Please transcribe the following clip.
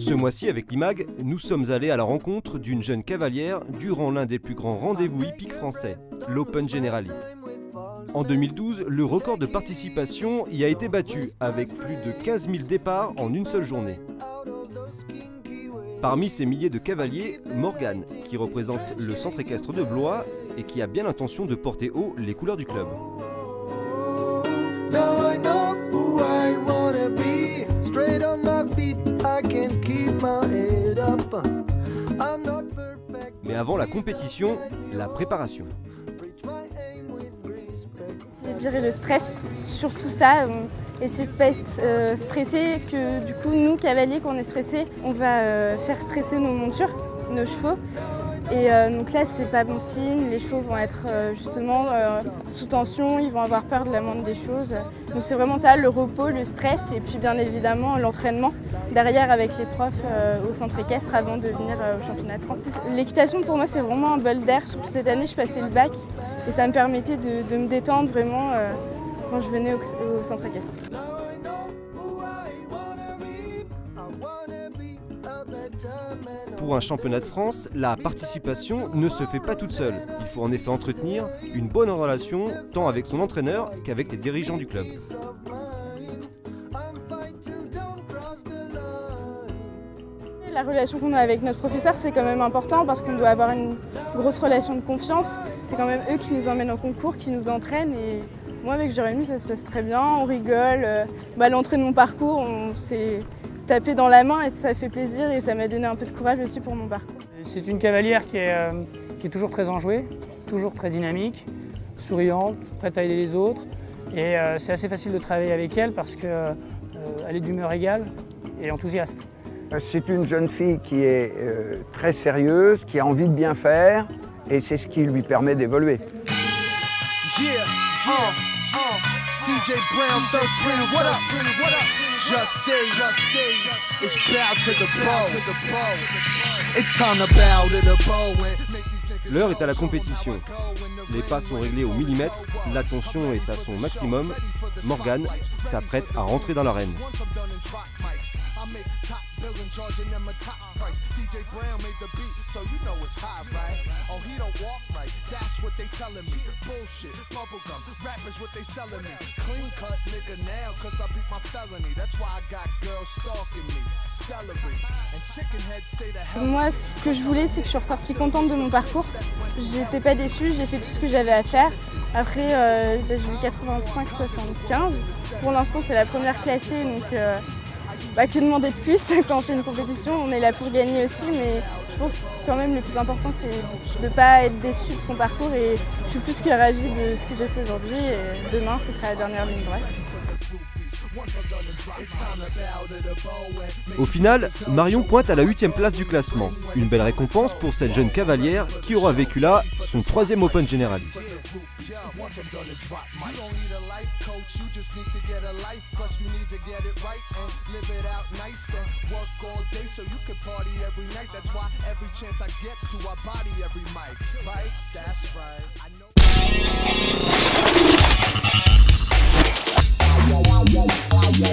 Ce mois-ci, avec l'IMAG, nous sommes allés à la rencontre d'une jeune cavalière durant l'un des plus grands rendez-vous hippiques français, l'Open Generali. En 2012, le record de participation y a été battu, avec plus de 15 000 départs en une seule journée. Parmi ces milliers de cavaliers, Morgane, qui représente le centre équestre de Blois et qui a bien l'intention de porter haut les couleurs du club. Mais avant la compétition, la préparation. C'est gérer le stress, surtout ça, essayer de ne pas être stressé, que du coup nous cavaliers quand on est stressé, on va faire stresser nos montures, nos chevaux. Et donc là c'est pas bon signe, les chevaux vont être justement sous tension, ils vont avoir peur de la moindre des choses. Donc c'est vraiment ça, le repos, le stress et puis bien évidemment l'entraînement derrière avec les profs au centre équestre avant de venir au championnat de France. L'équitation pour moi c'est vraiment un bol d'air, surtout cette année je passais le bac et ça me permettait de me détendre vraiment quand je venais au centre équestre. Pour un championnat de France, la participation ne se fait pas toute seule. Il faut en effet entretenir une bonne relation tant avec son entraîneur qu'avec les dirigeants du club. La relation qu'on a avec notre professeur, c'est quand même important parce qu'on doit avoir une grosse relation de confiance. C'est quand même eux qui nous emmènent au concours, qui nous entraînent. Et moi, avec Jérémy, ça se passe très bien. On rigole. L'entrée de mon parcours, on s'est tapé dans la main et ça fait plaisir et ça m'a donné un peu de courage aussi pour mon parcours. C'est une cavalière qui est toujours très enjouée, toujours très dynamique, souriante, prête à aider les autres. Et c'est assez facile de travailler avec elle parce qu'elle est d'humeur égale et enthousiaste. C'est une jeune fille qui est très sérieuse, qui a envie de bien faire et c'est ce qui lui permet d'évoluer. DJ Brown 13, what up? Just it's bow to the bow. It's time to bow to the bow. L'heure est à la compétition. Les pas sont réglés au millimètre, la tension est à son maximum. Morgane s'apprête à rentrer dans l'arène. Moi, ce que je voulais, c'est que je suis ressortie contente de mon parcours. J'étais pas déçue, j'ai fait tout ce que j'avais à faire. Après, j'ai eu 85-75. Pour l'instant, c'est la première classée, donc que demander de plus quand on fait une compétition. On est là pour gagner aussi, mais je pense que quand même le plus important, c'est de ne pas être déçu de son parcours. Et je suis plus que ravie de ce que j'ai fait aujourd'hui. Et demain, ce sera la dernière ligne droite. Au final, Marion pointe à la 8e place du classement. Une belle récompense pour cette jeune cavalière qui aura vécu là son 3e Open Generali. Yeah.